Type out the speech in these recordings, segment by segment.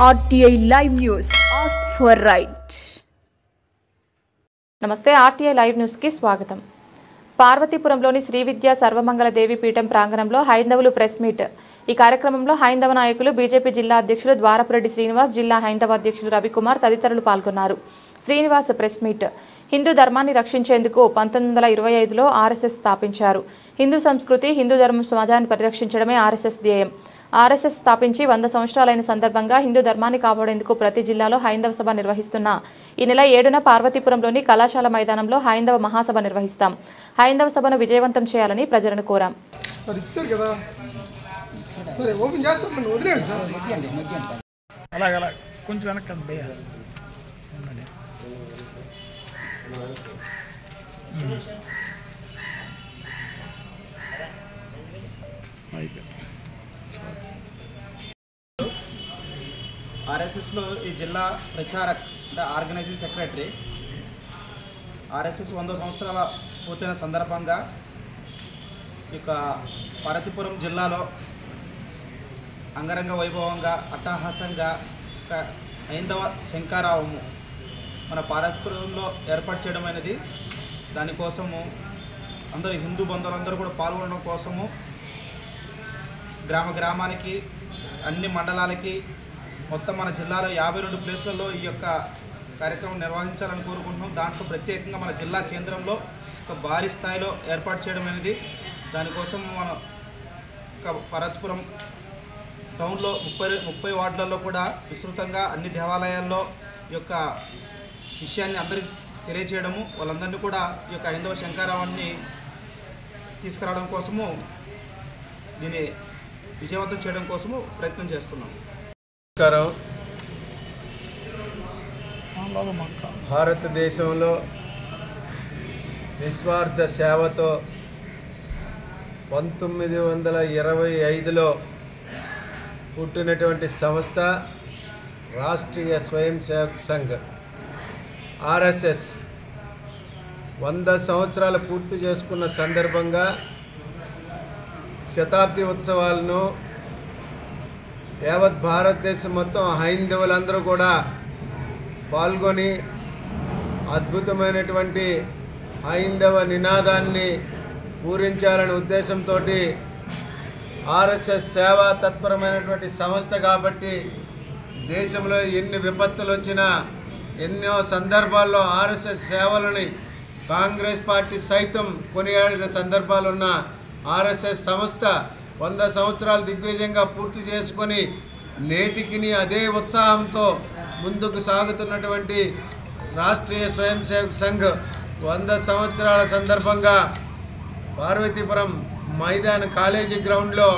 RTI Live News. Ask for right. నమస్తే RTI Live News కి స్వాగతం. పార్వతీపురంలోని శ్రీ విద్యా సర్వమంగళ దేవి పీఠం ప్రాంగణంలో హైందవులు ప్రెస్ మీట్. ఈ కార్యక్రమంలో హైందవ నాయకులు బీజేపీ జిల్లా అధ్యక్షులు ద్వారపురెడ్డి శ్రీనివాస్, జిల్లా హైందవ అధ్యక్షులు రవికుమార్ తదితరులు పాల్గొన్నారు. Srinivas press meet. హిందూ ధర్మాన్ని రక్షించేందుకు 1925లో ఆర్ఎస్ఎస్ స్థాపించారు. హిందూ సంస్కృతి, హిందూ ధర్మం సమాజాన్ని పరిరక్షించడమే ఆర్ఎస్ఎస్ ధ్యేయం. ఆర్ఎస్ఎస్ స్థాపించి 100 సంవత్సరాలైన సందర్భంగా హిందూ ధర్మాన్ని కాపాడేందుకు ప్రతి జిల్లాలో హైందవ సభ నిర్వహిస్తున్న ఈ నెల 7న పార్వతీపురంలోని కళాశాల మైదానంలో హైందవ మహాసభ నిర్వహిస్తాం. హైందవ సభను విజయవంతం చేయాలని ప్రజలను కోరాం. ఆర్ఎస్ఎస్లో ఈ జిల్లా ప్రచారక్ అంటే ఆర్గనైజింగ్ సెక్రటరీ. ఆర్ఎస్ఎస్ 100 సంవత్సరాల పూర్తయిన సందర్భంగా ఇక పార్వతీపురం జిల్లాలో అంగరంగ వైభవంగా అట్టహాసంగా హైందవ శంఖారావము మన పార్వతీపురంలో ఏర్పాటు చేయడం అనేది, దానికోసము అందరూ హిందూ బంధువులందరూ కూడా పాల్గొనడం కోసము గ్రామ గ్రామానికి అన్ని మండలాలకి మొత్తం మన జిల్లాలో 52 ప్లేస్లలో ఈ యొక్క కార్యక్రమం నిర్వహించాలని కోరుకుంటున్నాం. దాంట్లో ప్రత్యేకంగా మన జిల్లా కేంద్రంలో ఒక భారీ స్థాయిలో ఏర్పాటు చేయడం అనేది, దానికోసం మన పార్వతీపురం టౌన్లో 30 వార్డులలో కూడా విస్తృతంగా అన్ని దేవాలయాల్లో ఈ యొక్క విషయాన్ని అందరికీ తెలియజేయడము, వాళ్ళందరినీ కూడా ఈ యొక్క హైందవ శంఖారావాన్ని తీసుకురావడం కోసము, దీన్ని విజయవంతం చేయడం కోసము ప్రయత్నం చేస్తున్నాం. భారతదేశంలో నిస్వార్థ సేవతో 1925లో పుట్టినటువంటి సంస్థ రాష్ట్రీయ స్వయం సేవక్ సంఘ్ ఆర్ఎస్ఎస్ 100 సంవత్సరాలు పూర్తి చేసుకున్న సందర్భంగా శతాబ్ది ఉత్సవాలను యావత్ భారతదేశం మొత్తం హైందవులందరూ కూడా పాల్గొని అద్భుతమైనటువంటి హైందవ నినాదాన్ని పూరించాలనే ఉద్దేశంతో ఆర్ఎస్ఎస్ సేవా తత్పరమైనటువంటి సంస్థ కాబట్టి దేశంలో ఎన్ని విపత్తులు వచ్చినా ఎన్నో సందర్భాల్లో ఆర్ఎస్ఎస్ సేవలని కాంగ్రెస్ పార్టీ సైతం కొనియాడిన సందర్భాలున్న ఆర్ఎస్ఎస్ సంస్థ 100 సంవత్సరాలు దిగ్విజయంగా పూర్తి చేసుకొని నేటికి అదే ఉత్సాహంతో ముందుకు సాగుతున్నటువంటి రాష్ట్రీయ స్వయం సేవక్ సంఘ్ 100 సంవత్సరాల సందర్భంగా పార్వతీపురం మైదాన కాలేజీ గ్రౌండ్లో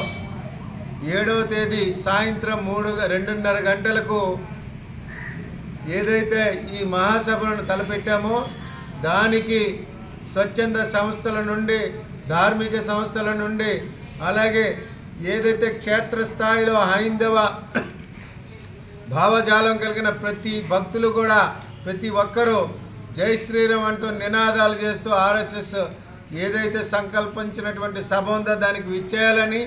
7వ తేదీ సాయంత్రం 2:30 గంటలకు ఏదైతే ఈ మహాసభలను తలపెట్టామో దానికి స్వచ్ఛంద సంస్థల నుండి, ధార్మిక సంస్థల నుండి, అలాగే ఏదైతే క్షేత్రస్థాయిలో హైందవ భావజాలం కలిగిన ప్రతి భక్తులు కూడా ప్రతి ఒక్కరూ జై శ్రీరామ్ అంటూ నినాదాలు చేస్తూ ఆర్ఎస్ఎస్ ఏదైతే సంకల్పించినటువంటి సభ ఉందో దానికి విచ్చేయాలని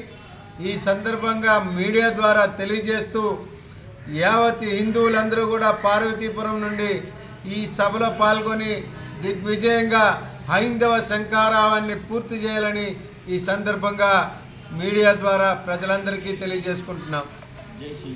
ఈ సందర్భంగా మీడియా ద్వారా తెలియజేస్తూ యావత్ హిందువులందరూ కూడా పార్వతీపురం నుండి ఈ సభలో పాల్గొని దిగ్విజయంగా హైందవ శంఖారావాన్ని పూర్తి చేయాలని ఈ సందర్భంగా మీడియా ద్వారా ప్రజలందరికీ తెలియజేసుకుంటున్నాం.